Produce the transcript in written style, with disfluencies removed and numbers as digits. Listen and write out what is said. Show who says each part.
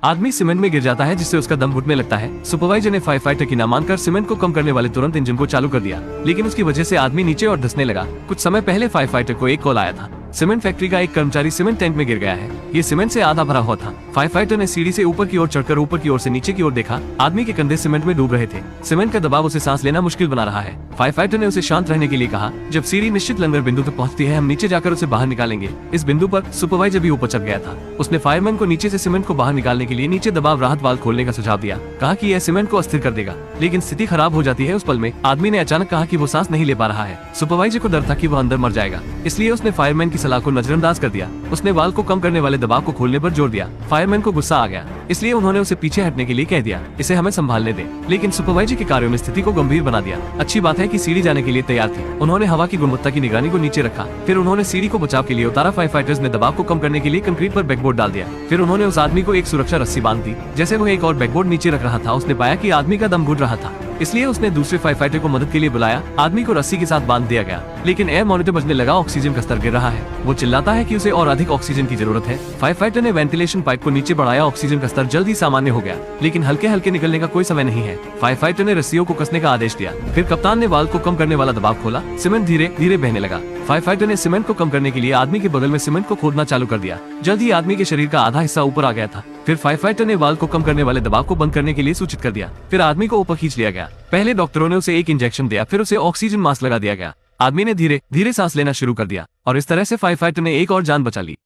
Speaker 1: आदमी सीमेंट में गिर जाता है जिससे उसका दम घुटने लगता है। सुपरवाइजर ने फायर फाइटर की ना मानकर सीमेंट को कम करने वाले तुरंत इंजन को चालू कर दिया, लेकिन उसकी वजह से आदमी नीचे और धंसने लगा। कुछ समय पहले फायर फाइटर को एक कॉल आया था, सीमेंट फैक्ट्री का एक कर्मचारी सीमेंट टैंक में गिर गया है। ये सीमेंट से आधा भरा हुआ था। फायर फाइटर ने सीढ़ी से ऊपर की ओर चढ़कर ऊपर की ओर से नीचे की ओर देखा। आदमी के कंधे सीमेंट में डूब रहे थे। सीमेंट का दबाव उसे सांस लेना मुश्किल बना रहा है। फायर फाइटर ने उसे शांत रहने के लिए कहा, जब सीढ़ी निश्चित लंगर बिंदु तक पहुंचती है हम नीचे जाकर उसे बाहर निकालेंगे। इस बिंदु पर सुपरवाइजर भी ऊपर चढ़ गया था। उसने फायरमैन को नीचे से सीमेंट को बाहर निकालने के लिए नीचे दबाव राहत वाल्व खोलने का सुझाव दिया। कहा कि यह सीमेंट को अस्थिर कर देगा, लेकिन स्थिति खराब हो जाती है। उस पल में आदमी ने अचानक कहा कि वो सांस नहीं ले पा रहा है। सुपरवाइजर को डर था कि वो अंदर मर जाएगा, इसलिए उसने फायरमैन की सलाह को नजरअंदाज कर दिया। उसने वाल्व को कम करने वाले दबाव को खोलने पर जोर दिया। फायरमैन को गुस्सा आ गया, इसलिए उन्होंने उसे पीछे हटने के लिए कह दिया, इसे हमें संभालने दे। लेकिन सुपरवाइजर के कार्यों में स्थिति को गंभीर बना दिया। अच्छी बात है कि सीढ़ी जाने के लिए तैयार थी। उन्होंने हवा की गुणवत्ता की निगरानी को नीचे रखा, फिर उन्होंने सीढ़ी को बचाव के लिए उतारा। फायर फाइटर्स ने दबाव को कम करने के लिए कंक्रीट पर बैकबोर्ड डाल दिया। फिर उन्होंने उस आदमी को एक सुरक्षा रस्सी बांध दी। जैसे वो एक और बैकबोर्ड नीचे रख रहा था, उसने पाया कि आदमी का दम घुट रहा था, इसलिए उसने दूसरे फायर फाइटर को मदद के लिए बुलाया। आदमी को रस्सी के साथ बांध दिया गया, लेकिन एयर मॉनिटर बजने लगा। ऑक्सीजन का स्तर गिर रहा है। वो चिल्लाता है कि उसे और अधिक ऑक्सीजन की जरूरत है। फायर फाइटर ने वेंटिलेशन पाइप को नीचे बढ़ाया। ऑक्सीजन का स्तर जल्द ही सामान्य हो गया, लेकिन हल्के हल्के निकलने का कोई समय नहीं है। फायर फाइटर ने रस्सियों को कसने का आदेश दिया। फिर कप्तान ने वाल्व को कम करने वाला दबाव खोला। सीमेंट धीरे धीरे बहने लगा। फायर फाइटर ने सीमेंट को कम करने के लिए आदमी के बगल में सीमेंट को खोदना चालू कर दिया। जल्द ही आदमी के शरीर का आधा हिस्सा ऊपर आ गया था। फिर फायर फाइटर ने वाल्व को कम करने वाले दबाव को बंद करने के लिए सूचित कर दिया। फिर आदमी को ऊपर खींच लिया गया। पहले डॉक्टरों ने उसे एक इंजेक्शन दिया, फिर उसे ऑक्सीजन मास्क लगा दिया गया। आदमी ने धीरे धीरे सांस लेना शुरू कर दिया और इस तरह से फायर फाइटर ने एक और जान बचा ली।